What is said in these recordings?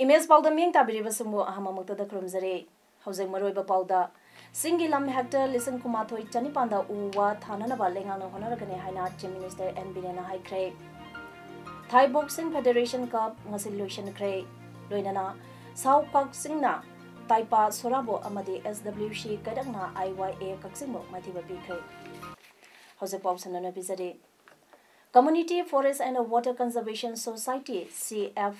Image Paodam yang tabiriba sumbo ahamamukta da krumzare hauze maroiba pauda singi lam hector listen kumathoi chanipanda uwa thanana ba lengang honaragane haina Chief Minister N Birena haikre Thai Boxing Federation Cup ngasi loisan kre loinana South Boxing Taipa Sorabo amadi SWC kadangna IYA kaksimbo mathiba pikre hauze pausana na bizare Community Forest and Water Conservation Society CFAWCS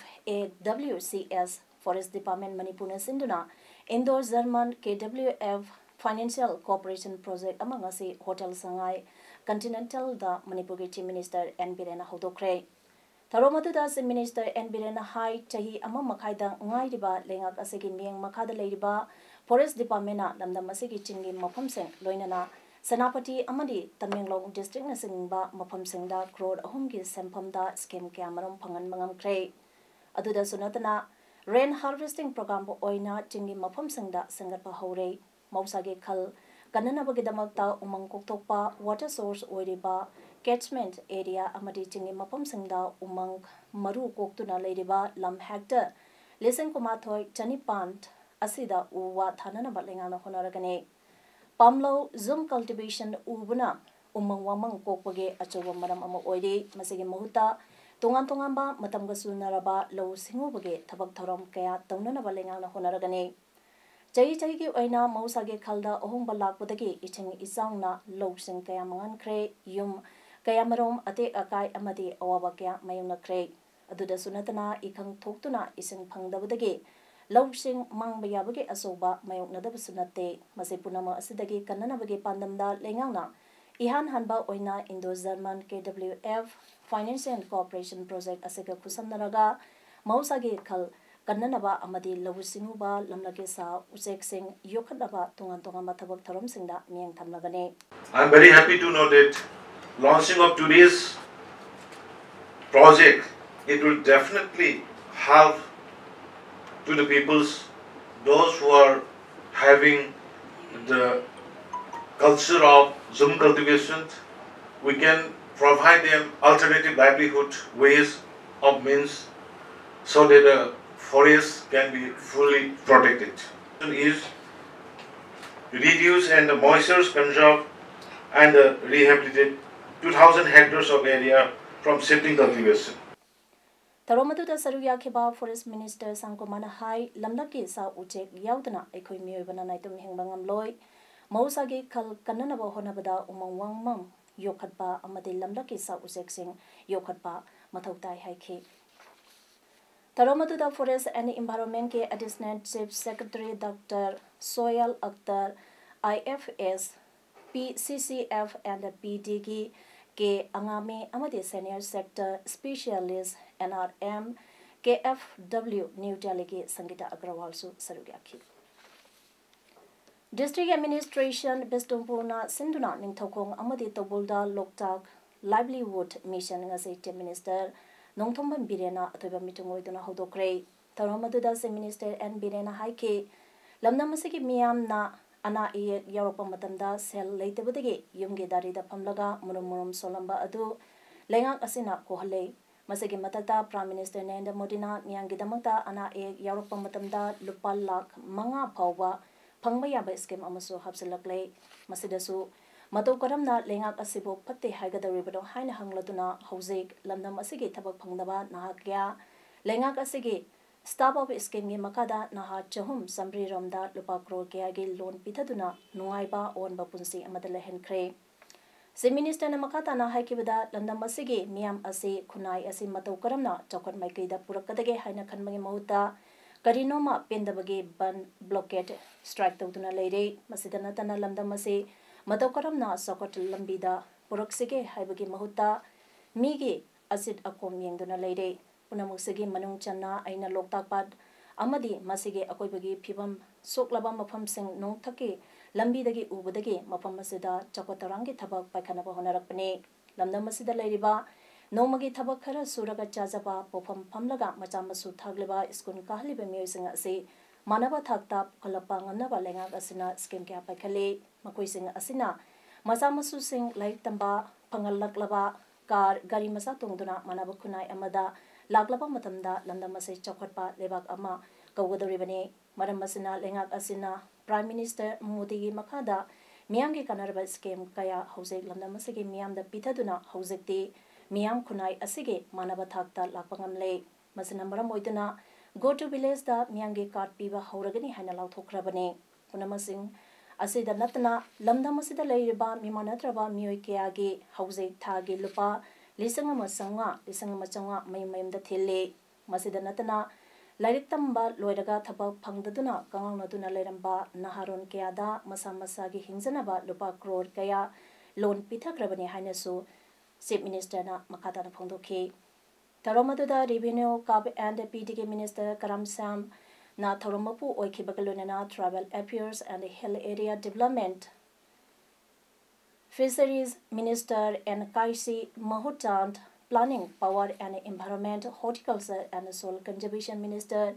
Forest Department Manipur Sinduna Indoor German KWF Financial Cooperation Project among us Hotel Sangai Continental the Manipur Chief Minister N Birena Hodokre Taromatu das Minister N Birena Hai Chahi among Makaida Ngai Riba Lengak Asegin Miang Makada Ladiba Forest Department Lamda Masigi Chingi Mapamseng Loinana Senapati Amadi Tamenglong District na singba mafam singda crore ahumgi sempamda scheme kamaram pangan mangam kre aduda sunatana rain harvesting program bo oina chingi mafam singda sangat pa hore mausage khal kanana bagi damakta umang koktokpa water source oiriba catchment area amadi chingi mafam singda umang maru koktuna leiriba lam hector listen kumathoi chanipant asida uwa thanana balenga na honaragane Pamlo Zoom cultivation ubuna umang wamang kokpage achoba maram ama oire masigi mahuta tongan ba matamga sunaraba lo singubage thabak thoram kaya taunana balenga na honaragane chai gi oina mausage khalda ohong balakpodagi iching isangna lo sing kaya mangan kre yum kaya marom ate akai amadi awaba kaya mayungna kre aduda sunatana ikhang thoktuna ising phangdabadagi Lausing mang bayabagi asoba mayok nadab sunate masipunama asidagi kananabagi pandamda lengangna ihan hanba oina Indo German KWF Financial and Cooperation Project asega kusamnaraga mausagi khal kananaba amadi lawusinguba lamlage sa usek sing yokhanaba tungan mathabak tharam singda miang thamlagane I am very happy to know that launching of today's project it will definitely help to the peoples, those who are having the culture of Zoom cultivation. We can provide them alternative livelihood ways of means so that the forest can be fully protected. Is reduce and the moisture conserve and rehabilitate 2,000 hectares of area from shifting cultivation. Taromatu da Saruya Kiba Forest Minister Sankomana Hai Lamlaki sa Uchek Yaudana Ekoi Miyobana Naitum Hingbangam Loy Mausagi Kal Kananaba Honabada Umang Wang Mam Yokatba Amadi Lamlaki sa Uchek Sing Yokatba Matautai Haiki Taromatu da Forest and Environment ke Additional Chief Secretary Dr. Soyal Akhtar IFS PCCF and the PDG ke Angami Amadi Senior Sector Specialist NRM KFW New Delhi ke Sangita Agrawal su Sarugyaki District Administration Bestumpuna Sinduna Ningthokong Amadi Tobulda Loktak Livelihood Mission ngase Chief Minister Nongthomban Birena atoiba mitungoi duna hodokre Taromadu se Minister N Birena haike lamnamasigi miyam na ana e yaropa matamda sel leitabudagi yumge darida pamlaga murum solamba adu lengak asina kohale masigi matata Prime Minister Narendra Modi na niyangi damakta ana e yaropa matamda lupa lakh manga phawba phangba yaba scheme amasu hapsalakle masidasu mato karamna lengak asibo patte haigadaribo haina hangladuna hojek lamnam asigi thabak phangdaba nahakya lengak asigi Staff of scheme makada naha chahum samri ramda lupa crore kaya loan pitaduna nuaiba on bapunsi amadalehen kre. Se minister na makata na haikibada landam asige miyam ase kunai ase matau karamna chokot maikaida purakadage haina khanmagi mahuta karinoma pendabage ban blockade strike tawduna leire masidana tana landam ase matau karamna sokot lambida puraksige haibagi mahuta migi asid akom yengduna leire Punamuksigi manung chana aina loktakpad amadi masige akoibagi phibam soklaba mafamsing nongthaki lambidagi ubadagi mafam masida chakotarangi thabak paikhanaba honarakpane lamdam masida leiriba nongmagi thabak khara suraga chajaba pofam phamlaga machamasu thagleba skun kahliba miyosing ase manaba thakta khalapa nganaba lenga asina scheme kya paikhale makoising asina machamasu sing laik tamba phangallaklaba car गाड़ी मसा तोंगदुना मानब खुनाई अमदा लाक्लबा मतमदा लंदम असे चौखटपा लेबाक अमा कौगदौरिबने मरम मसिना लेंगाक असिना prime minister Modi की मखादा मियाम की कनरबा स्कीम कया हौजेक लंदम असेगे मियाम द पिथदुना हौजेकते मियाम खुनाई असेगे मानब थाकता लाकपंगमले मसिना मरम ओइदुना गो टू विलेज दा मियाम की कार्ड पीबा हौरगनी हाइना लाउथोखरबने पुनमसिंग असिदा नतना लमदम असिदा लेरिबा मिमानत्रबा मियोय केयागे हौजे थागे लुपा लिसंगमा चंगा मयमयमदा थेले मसिदा नतना लाइरिक तंबा लोयरगा थबक फंगदुना कंगांगनदुना लेरंबा नहारोन केयादा मसा मसागी हिंजनबा लुपा करोड़ कया लोन पिथक्रबने हाइनसु चीफ मिनिस्टर ना मखादा फोंदोखे तरोमदुदा रेवेन्यू काब एंड पीडीके मिनिस्टर करम सैम ना थौरमपु ओइखिबगलोनना tribal affairs and hill area development fisheries minister and Kayisii महूचांद planning power and environment horticulture and soil conservation minister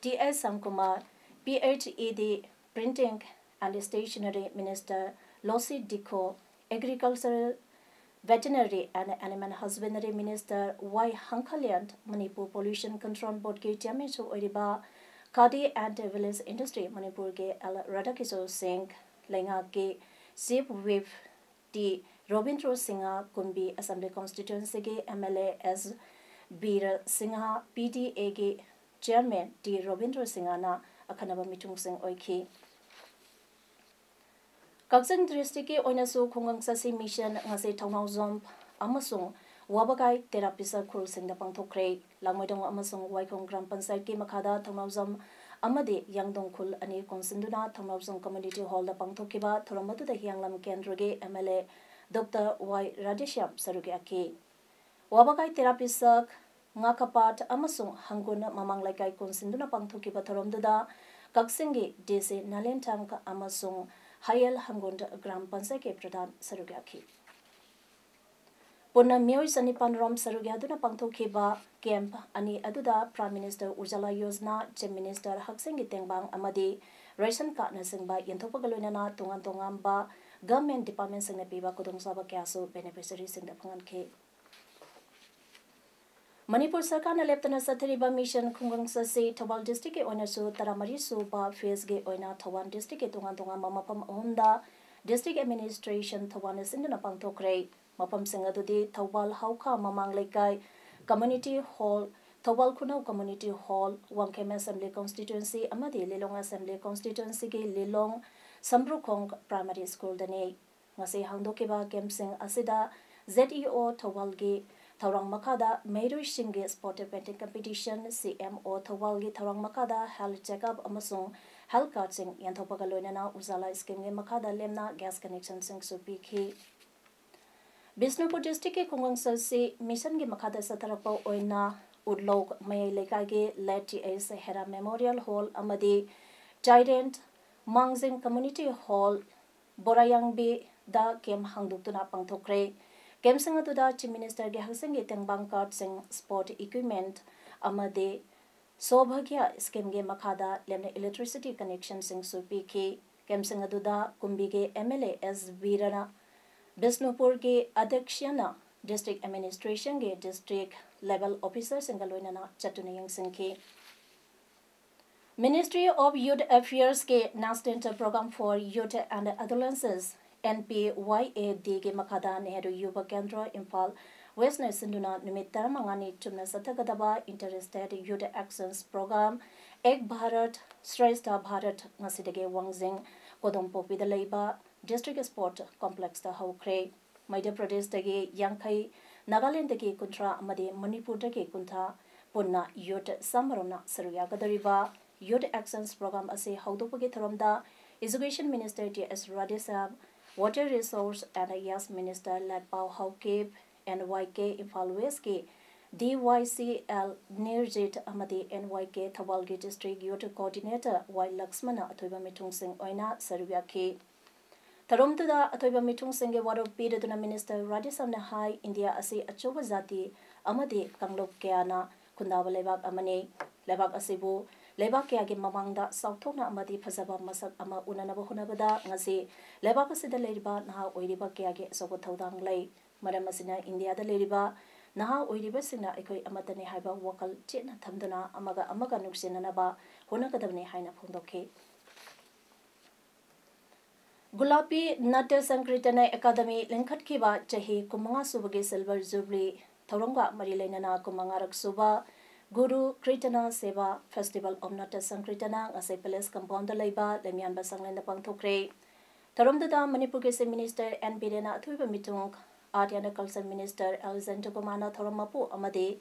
T संकुमार PHED printing and stationery minister Losii Dikho agricultural veterinary and animal husbandry minister Y Hangkhalian Manipur pollution control board के chairman सु ओइरिबा khadi and village industry Manipur के L Radhakishore Singh लेंगा के chief whip T Robindra Singh Kumbi assembly constituency के MLA S Bir Singh PTA के chairman T Robindra Singh ना अखनब मिचुंग सिंह ओइखी कक्संग डिस्ट्रिक्ट के ओइनासु खोंगंग ससी mission ngase thongnaw zom amasung wabagai therapist khul singda pangthokre langmoidong amasung waikong gram panchayat ki makhada thongnaw zom amade yangdong khul ani konsinduna thongnaw zom community hall da pangthokiba thoramadu da hyanglam kendra ge mla dr y radesham saruge aki wabagai therapist ngakapat amasung hangun mamang laikai konsinduna pangthokiba thoromduda Kakching डेसे नालेन टांग अमसुंग हायल हंगोंड ग्राम पंचायत के प्रधान सरुग्याखी पुनः म्योय सनिपान रोम सरुग्यादुना पांगथोखिबा camp अनि अदुदा prime minister Ujala Yojana chief minister Haksing Tengbang अमदी ration card नसिंगबा यंथोपगलोइनाना तोंगान तोंगांबा गवर्नमेंट डिपार्टमेंट सिंगना पीबा कुदोंसाबा क्यासु बेनिफिशियरी सिंगदा फंगनखे मणिपुर सरकार ने लेफ्टना सथरिबा मिशन खुंगंग ससे थौबाल डिस्ट्रिक्ट के ओनसु तरामरी सुबा फेज के ओइना थौवान डिस्ट्रिक्ट के तोंगान तोंगान ममपम अहुमदा डिस्ट्रिक्ट एडमिनिस्ट्रेशन थौवान सिंगना पांगथोखरे मपम सिंगदुदी थौबाल हाउखा ममांग लेकाय कम्युनिटी हॉल थौबाल खुनाव community hall Wangkhem assembly constituency अमदी लिलोंग असेंबली कॉन्स्टिट्यूएंसी के लिलोंग सम्ब्रुखोंग प्राइमरी स्कूल दने ngase hangdokiba campsing asida ZEO Thoubal के थौरंग मखादा मेरुई सिंगे स्पोर्ट पेंटिंग कंपटीशन CMO थौबालगी थौरंग मखादा हेल्थ चेकअप अमसुंग हेल्थ कार्ड सिंग यंथोपगा लोइनाना उजाला स्कीम गे मखादा लेमना गैस कनेक्शन सिंग सुपीखी बिष्णुपुर डिस्ट्रिक्ट के खुंगंग ससी मिशन के मखादा सतरपा ओइना उडलोक मय लेकागे लेटीएस हेरा मेमोरियल हॉल अमदी टाइडेंट मांगजिंग कम्युनिटी हॉल बोरायांगबी दा केम हांगदुक्तुना पांगथोखरे केमसिंग अदुदा चीफ मिनिस्टर के हक्सिंग तेंगबांग कार्ड सिंग स्पोर्ट इक्विपमेंट अमदे सौभाग्य स्कीम के मखादा लेमने इलेक्ट्रिसिटी कनेक्शन सिंग सुपीखी केमसिंग अदुदा कुंबी के एमएलए एस वीरना बिष्णुपुर के अध्यक्षना डिस्ट्रिक्ट एडमिनिस्ट्रेशन के डिस्ट्रिक्ट लेवल ऑफिसर सिंग लोइनाना चतुनयंग Singh ministry of youth affairs के national programme for youth and adolescence NPYAD के मखादा नेहरू युवा केंद्र इम्फाल वेस्ट ने सिंधुना निमित तरमंगानी चुमना सथगदबा इंटरेस्टेड यूथ एक्शंस प्रोग्राम एक भारत श्रेष्ठ Bharat ngasidige wangzing kodongpopi da leiba district sport complex da haukhre madhya pradesh dagi yankai nagaland dagi kuntra amade manipur dagi kuntha punna youth samarona saruya gadariba youth actions program ase haudopagi tharomda education minister T.S. Radesam Water Resource and Yes Minister led Pau Haukip and YK Imphal West के DYCL Nirjit Amadi NYK Thawalgi District Youth Coordinator Y Laxmana Atoiba Mitung Singh Oina Sarubiyaki Tarumtuda Atoiba Mitung Singh Waro Pidaduna Minister Radisam Hai India Asi Achoba Zati Amadi Kanglok Kiana Kundaba Lebak Amani Lebak Asibu Lebak Kiagi Mamangda Southona Amadi Fazaba Masak Ama Unanaba Hunabada Ngasi Lebak Asida Leriba Naha Oiriba Kiagi Sokotaudang Lay Maramasina India the Leriba Naha Oiribasina Ekoi Amatane Haiba Wakal Chitna Tamdana Amaga Nuksinanaba Hunakadabne Haina Pundoke Gulapi Natta Sankritana Academy Linkat Kiba Chahi Kumanga Subagi Silver Jubilee Tauranga Marilenana Kumangarak Suba Guru Kritana Seva Festival of Natta Sankritana Ase Palace Compound Laiba Lemian Basangland Pangtokre Tarumdada Manipur Minister and Bidena Thuiba Mitung Art and Culture Minister Alexander Kumana Thoramapu Amade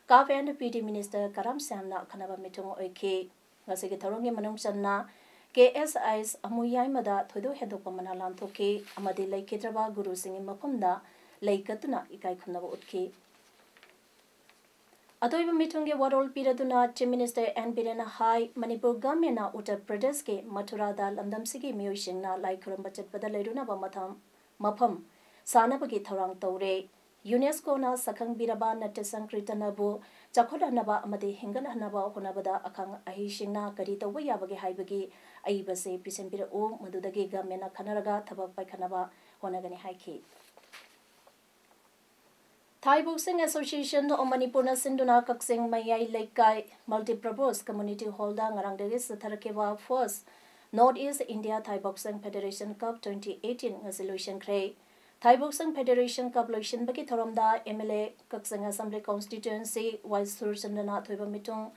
Kav and PD Minister Karam Samna Kanaba Mitung Oike Nasiki Tarongi Manungsanna KSI's Amuyai Mada Thudu Hedopamana Lantoke Amade Lake Kitraba Guru Singh Mapunda Lake Katuna Ikai Kunava Utke Atoiba Mitunge Warol Piraduna Chief Minister and Birena Hai Manipur Gamena Uttar Pradesh ke Mathurada Lamdamsigi Miyosingna Lai Kurambachat Badaleruna Mapam Sanabagi Tharang Taure UNESCO na Sakang Biraba Natta Sankritanabu Chakodanaba Amade Hinganaba Honabada Akang Ahishingna Karita Wayabagi Haibagi Aibase Pisembira O Madudagi Gamena Kanaraga Tabak by Kanaba Honagani Haiki Thai Boxing Association of Manipur na Sinduna Kaksing Mayai Laikai Multi-Purpose Community Holder Ngarangdagi Satharakeva First Northeast India Thai Boxing Federation Cup 2018 Resolution Kray Thai Boxing Federation Cup Lotion Baki Thoramda MLA Kaksing Assembly Constituency Vice Surchandana Thuiba Mitung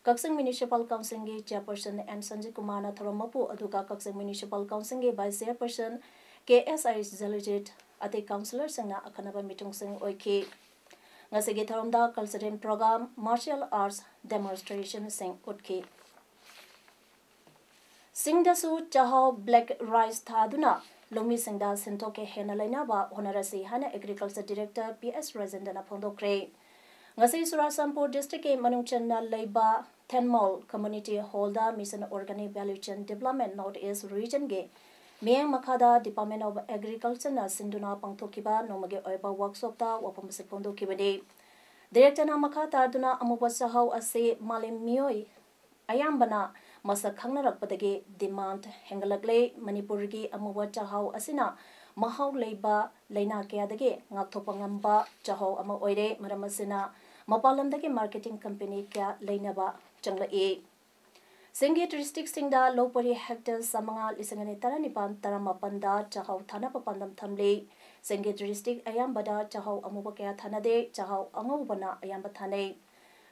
Kaksing Municipal Council Ge Chairperson and Sanjay Kumar na Thoramapu Aduka Kaksing Municipal Council Ge Vice Chairperson KSI Delegate Ate Councillor Singna Akanaba Mitung Sing Oike Ngasigi Thoramda Cultural Program Martial Arts Demonstration Sing Utke Singdasu Chahao Black Rice Thaduna Lomi Singda Sintoke Henalainaba Honorasi Hana Agriculture Director PS Rajendana Pondokre Ngasi Surasampur District Manungchanna Leiba Tenmol Community Holder Mission Organic Value Chain Development Northeast Region Ge Miang Makada Department of Agriculture na Sinduna Pangtokiba Nomage Oiba Workshop ta Wapamase Pondokibade Director na Makata Duna Amubasahau Ase Malim Mioi Ayambana Masa Kangnarakpadagi demand Hengalakle Manipurgi Amuwa Chahau Asina Mahau Leiba Leina Kiadage Ngaktopangamba Chahau Ama Oire Maramasina Mapalandagi Marketing Company Kya Leinaba Changla E Singi District Singda Lopari Hectares Samanga Lisangani Taranipan Taramapanda Chahau Thana Papandam Thamle Singi District Ayambada Chahau Amubakaya Thanade Chahau Angubana Ayamba Thane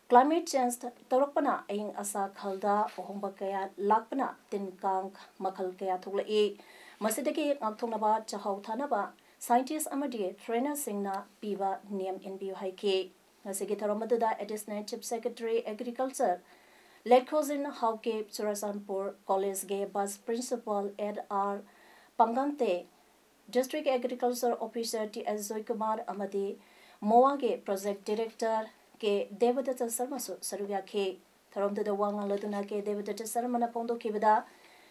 Climate change Torokpana Aing Asa Khalda Ohomba Kaya Lakpana Tinkang Makal Kaya Thulai Masidaki Ngaktonaba Chahau Thanaba Scientists Amadi Trainer Singna Piva Niam NBU Haike Nasigitaramada Additional Chief Secretary Agriculture Lekhosin Hauke Surasanpur College Gay Bus Principal Ed R Pangante District Agriculture Officer T.S. Zoikumar Amadi Moage Project Director Ke Devadatta Sarma Sarubya Ke Tharomda the Wang Laduna Ke Devadatta Sarmana Pondo Kibada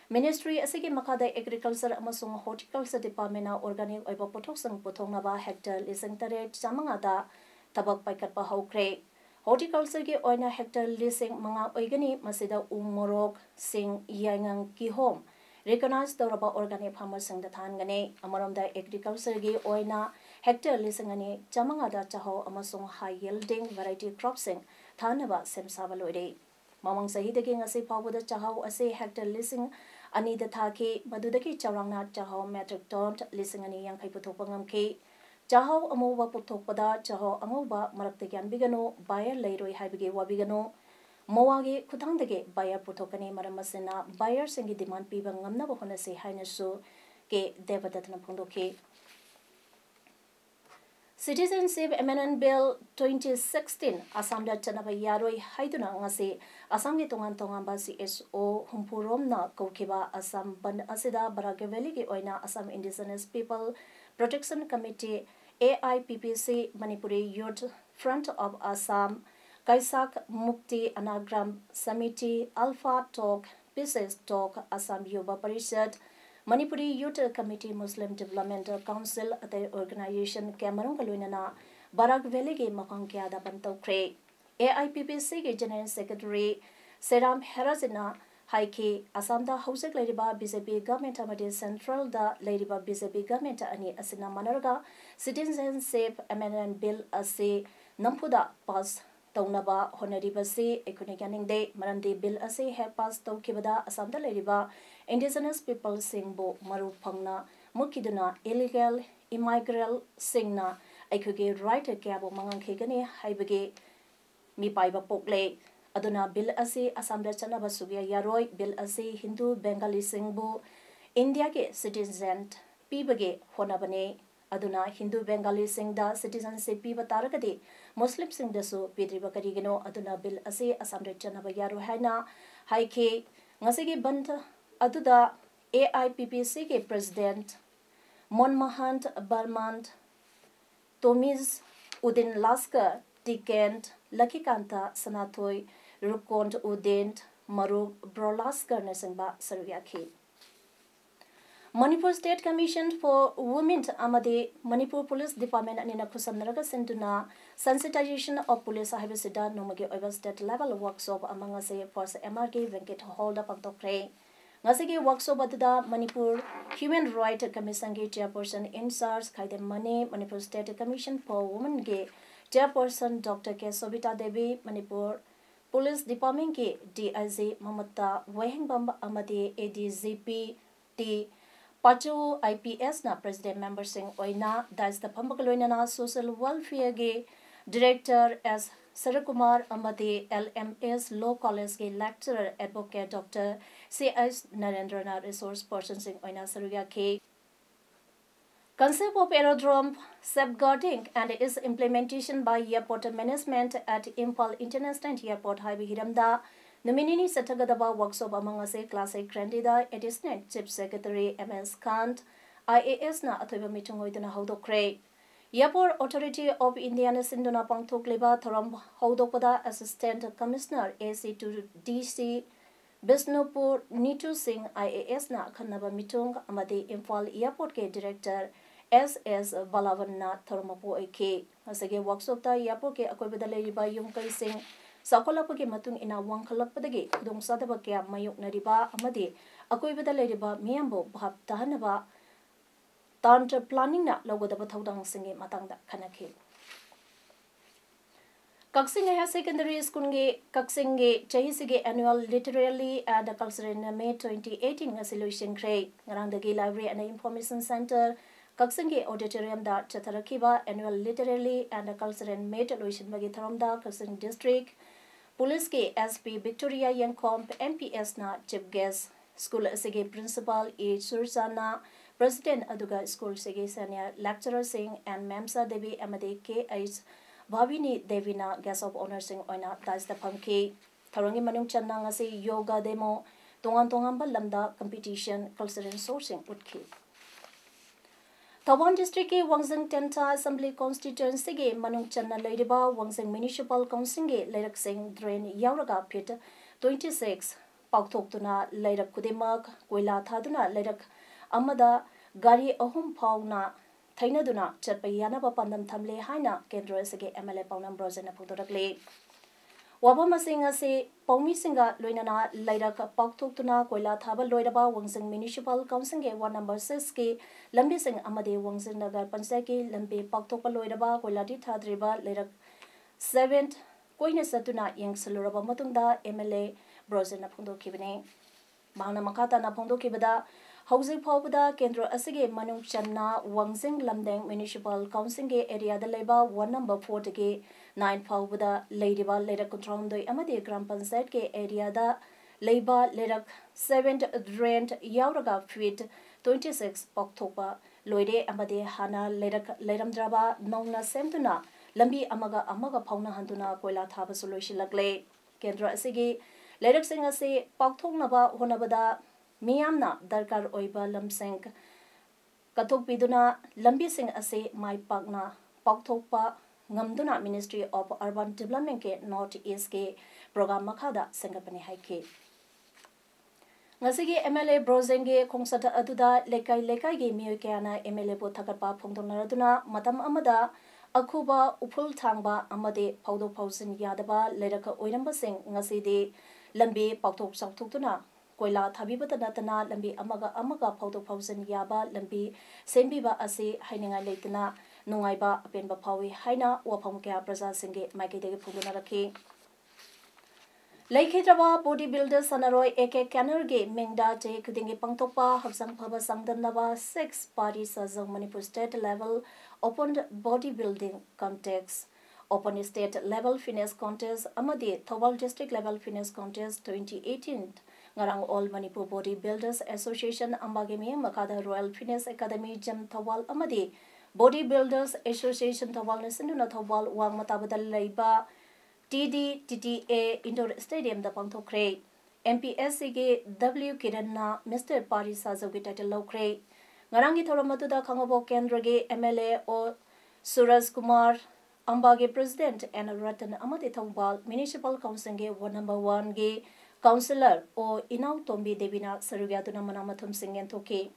Ministry Asigi Makada Agriculture Amasung Horticulture Department Organic Oiba Potoksang Potongnaba Hector Lisangtare Chamangada Tabak Paikatpa Haukre Horticulture Ge Oina Hector Lising Manga Oigani Masida Umorok Sing Yangang Kihom Recognized the Raba Organic Farmers Sang the Tangane Amaramda Agriculture Ge Oina Hector Lisangani Chamangada Chaho Amasung High Yielding Variety Cropsing Thanaba Sem Sabalode Mamang Sahidagi Ase Pawada Chahau Ase Hector Lising Ani the Taki Madudaki Charangna Chaho Metric Ton Lisangani Yang Kaiputopangam Ke Chahau Amuba Putopada Chaho Amuba Maraktagan Bigano Bayer Leiroi Haibige Wabigano Moagi Kutandage Bayer Putokani Maramasena Bayer Singi Demand Piba Ngamna Honase Hainasu Ke Devadatana Pundoke Citizenship Amendment Bill 2016 Assam da Chanaba Yaroi Haiduna Ngasi Assam gi tongan CSO Humpuromna Kokiba Assam Band Asida Baragaveli gi Oina Assam Indigenous People Protection Committee AIPPC Manipuri Youth Front of Assam, Kaisak Mukti Anagram Samiti, Alpha Talk, Pieces Talk, Assam Yuva Parishad, Manipuri Youth Committee, Muslim Development Council, the organization Cameron Kaluinana, Barak Valley Mapang Kyada Pantokre, AIPPC General Secretary Seram Herazina, Haiki, Assamda Housek Ladiba BJP government amadi Central da Ladiba BJP government ani Asina Manarga, Citizenship Amendment Bill Ase Nampuda pass Taunaba Honoribasi Ekunikaning Day Marandi Bill Ase have passed Tokibada Assamda Ladiba Indigenous people Singbo Maru Pangna Mukiduna illegal immigrant Singna Ekuge right Kabo Mangang Kegani Haibage Mi Paiba Pokle Aduna Bill Asi Assamda Chanaba Sugya Yaroi Bill Asi Hindu Bengali Singbu India ke citizen Pibage Honabane Aduna Hindu Bengali Singda citizenship Piba Tarakadi Muslim Singdasu Pidriba Karigino Aduna Bill Asi Assamda Chanaba Yaru Haina Haike Ngasigi Banta Aduda AIPPC ke President Monmahant Barmant Tomiz Udin Lasker Tikent Lakikanta Sanatoy Rukont Udent Maruk Brolasker Nesengba Saryaki. Manipur State Commission for Women Amade Manipur Police Department and Inakusam Naraga Senduna Sensitization of Police Habisida Nomagi over state level workshop among us for MRK Venkat Hold up of the Pray. Ngasigi workshop at the Manipur Human Rights Commission Chairperson in SARS Kaidem Mane Manipur State Commission for Women Gay Chairperson Dr. K. Sobita Devi Manipur Police Department ke DIG Mamata Weheng Bamba Amade ADZP T Pachu IPS na President Member Singh Oina Das the Pampakaloina na Social Welfare ge Director S. Sarakumar Amade LMS Law College ke Lecturer Advocate Dr. C.S. Narendrana Resource Person Singh Oina Saruga ke Concept of aerodrome safeguarding and its implementation by airport management at Impal International Airport Highway Hiramda, Nominini Satagadaba workshop among us a classic candidate, Assistant Chief Secretary MS Kant, IAS na Athiba Mitungoidana Hodokre. Airport Authority of India Sinduna Pangtok Liba Thoram Hodopada Assistant Commissioner AC2 DC Bisnupur Nitu Singh IAS na Kanaba Mitung Amadi Impal Airport ke Director SS Balavanna Tharmapo Ake Asage workshop ta Airport ke Akoibada Leriba Yung Kai Singh Sakolapake Matung ina Wangkalapade Dong Sadaba Kya Mayuk Nariba Amadi Akoibada Leriba Miambo Bhab Tahanaba Tantra Planning na Logodaba Thaudang Singe Matangda Kanake Kaksing Higher Secondary School ge Kaksing ge Chahisige Annual Literary and Cultural May 2018 Resolution Cray Ngarang the Library and Information Center Kaksing ge Auditorium da Chatarakiba Annual Literary and Cultural May Resolution Bagi Tharamda Kaksing District Police ke SP Victoria Yankomp MPS na Chief Guest School Sige Principal E Sursana President Aduga School Sige Senior Lecturer Singh and Memsa Devi Amade K.H. Bhavini Devina Guest of Honor Singh Oina Das the Pamki Tharangi Manung Channa ngasi yoga demo tongan lamda competition cultural sourcing utki Tawan District ke Wangzeng Tenta Assembly Constituency ge Manung Channa Ladiba Wangzeng Municipal Council ge Leirak Singh Drain Yauraga Pit 26 Paktok Tuna Leirak Kudimak Koila Thaduna Leirak Amada Gari Ahum Pauna Thainaduna Chapayana Pandam Thamle Haina Kendra Sege MLA Paunam Brozena Pudorakle Wabama Singa se Paumi Singa Loinana Lairaka Paktuna Koila Thaba Loidaba Wangzeng Municipal Council ge 1 number 6 ke Lambi Sing Amade Wangzeng Nagar Pansaki Lambi Paktopa Loidaba Koila Di Thadriba Leirak 7th Koina Satuna Yang Saluraba Matunda MLA Brozena Pundo Kibine Mahana Makata na Pundo Kibada Housing Powda Kendra Asige Manung Channa Wangzing Lamdeng Municipal Council ge area the labor 1 number 4 ge 9 Powda Ladyba Lerak Control Doi Amadi Gram Pansat ge area da labor Lerak 7th Rent Yauraga Feet 26 October Loide Amadi Hana Lerak Leramdraba Nongna Semtuna Lambi Amaga Pauna Handuna Koila Thaba Solution Lagle Kendra Asige Lerak Singa se Pakthong Naba Honabada Miyamna Darkar Oiba Lamseng Katok Piduna Lambi Sing Ase Mai Pagna Pakthokpa ngamduna Ministry of Urban Development ke North East ke program makhada sengapani haike ngasigi MLA Brozenge khongsata aduda lekai ge miyo kyana MLA bo thakapa phongdongnaraduna matam amada akhuba uphul thangba amade phawdo phawsin yadaba leraka oiramba sing ngasidi lambi pakthok sakthoktuna koila thabibata natana lambi amaga phawdo phawsin yaba lambi sembiba ase haininga leitana nungaiba apenba phawi haina wafam kya praja singge maikidege phuguna rakhi Laikhidraba bodybuilder Sanaroi Eke Kanerge Mengda Jay Kudingi Pangtopa Habsang Paba Sangdanaba 6 parties as Manipur state level opened bodybuilding contests. Open state level fitness contest Amadi Thobal district level fitness contest 2018 Ngarang All Manipur Bodybuilders Association Ambagemi Makada Royal Fitness Academy Gem Thobal Amadi Bodybuilders Association Thobal Nasinduna Thobal Wang Matabadal Laiba TDA Indoor Stadium da pangthokre MPSC ge W Kiranna Mr Parisa Zogi title lokre ngarangi thoramatu da khangabo kendra ge MLA o Suraj Kumar Ambage President and Ratan Amade Thongbal Municipal Council ge Ward number 1 ge Councillor o Inau Tombi Devina Sarugyatuna Manamathum Singen Thoke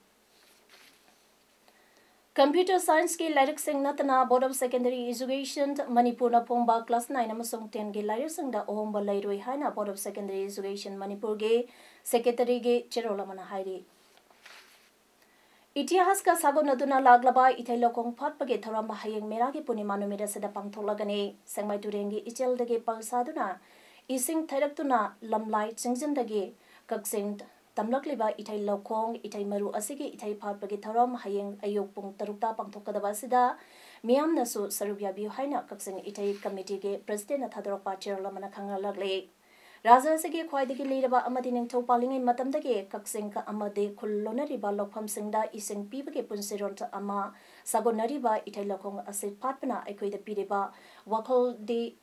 Computer Science ke Lyric Sing Natana Board of Secondary Education Manipur na Pongba Class 9 amasong 10 ge Lyric Sing da Ohomba Lairoi Haina Board of Secondary Education Manipur ge Secretary ge Cherola Mana Hairi Itihas ka sago naduna laglaba Ithailokong Phatpage Tharamba Hayeng Mera ge Punima numida seda pangtholagani Sengmai Turengi Ichel dege palsaduna Ising Thaidaktuna Lamlai Chingjindage Kaksing Tamlakliba Itai Lokong, Itai Maru Asigi, Itai Phatpagi Tharam, Hayeng Ayok Pung Tarukta Pangtokadaba Sida, Miam Nasu Sarubya Haina Kaksing Itai Committee ge President Thadropa Chairlamana Kangalagle. Raza Sigi Kwaidiki Lidaba Amadining Topaling Matamdage, Kaksing Ka Amade Kulonariba Lokpam Singda, Ising Pibake Punsironta Ama, Sagonariba, Itai Lokong Asid Patpana, Equida Pideba, Wakol de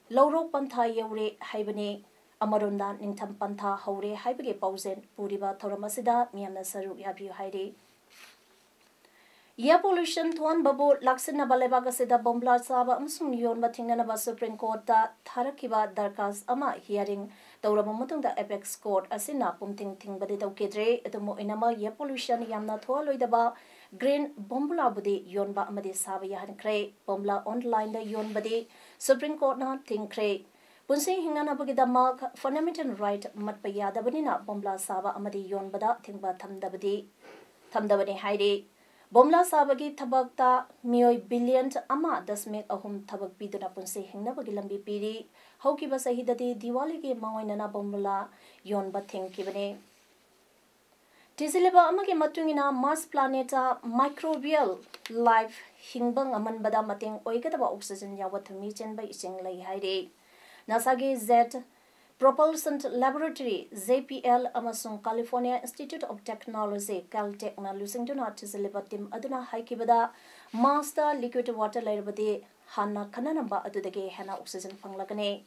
Loro Pantha Yore Haibane. Amaronda Ningtam Pantha Hore Haibage Pausen Puriba Thoramasida Miana Saru Yabu Haidi Air pollution Tuan Babu Laksina Balebaga Seda Bombla Saba Umsung Yon Batinana Supreme Court da Tarakiba Darkas Ama hearing Tauramutung da Apex Court Asina Pumting Ting Badito Kedre Etumo Inama Air pollution Yamna Tualoidaba Green Bombla Budi Yonba Amadi Saba Yahan Cray Bombla online da Yon Badi Supreme Court na Ting Cray Punsing hingana bagidama fundamental right matpaya dabanina bombla saba amadi yon bada thingba thamdabani haide bombla sabagi thabakta mioi billion ama dasmek ahum thabak biduna punse hingna bagi lambi piri hauki ba sahidati diwali ge mawainana bombla yon ba thingkibane Tisileba amage matungina Mars planeta microbial life hingbang aman bada mateng oigadaba oxygen yawathumi chenba ising lai haide NASA Z Propulsion Laboratory ZPL Amasung California Institute of Technology Caltech na lusing to not Tisileba aduna haikibada Master Liquid Water Lairabadi Hana Kananamba adudage Hana oxygen panglagane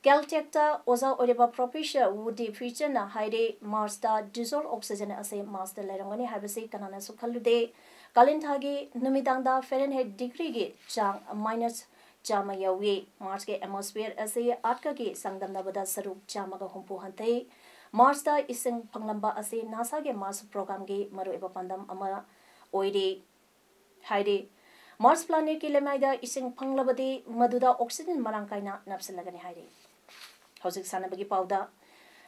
Caltech ta Oza Oreba Professor Woody Feature na Haide Master Dissolve Oxygen as a Master Lairangani Habasi Kanana Sukalude Kalintagi Numidanga Fahrenheit degree ge chang minus Chama yawi Mars ke atmosphere ase atka ke sangdamnabada saruk chamaga humpu hante Mars da ising panglamba ase NASA ke Mars program ge maru eba pandam ama oide haide Mars planet ke lemaida ising panglabade maduda oxygen marangkaina napsilagani haide Hosik sanabagi pauda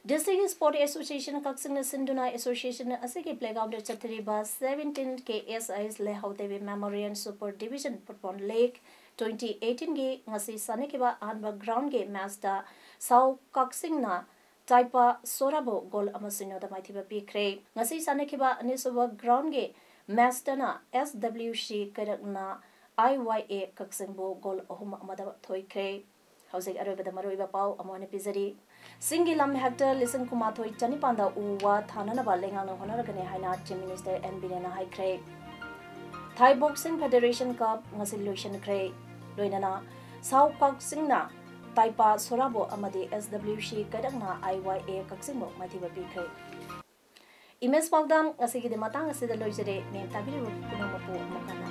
District Sport Association Kaksing Sinduna Association Asiki Playground Chatriba 17 KSI's Lehautevi Memorial Super Division Putpon Lake 2018 ge ngasi sanekiba anba ground ge match da Sau Kaksing na Taipa Sorabo goal amasino da maithiba pikre ngasi sanekiba anisoba ground ge match da na SWC karakna IYA Kaksing bo goal ahum amada thoikre Hosik arobada maroiba pau amone pizari Singilam hector listen kumathoi chanipanda uwa thanana balenga na honaragane haina Chief Minister N Birena haikre Thai Boxing Federation Cup ngasi lution kre loinana Sau Kaksing na Taipa Sorabo amadi SWC kadangna IYA Kaksing mo mathiba pikre Imes Paodam ngasi gide matang ngasi da loijere ne tabiru kuno mapu makana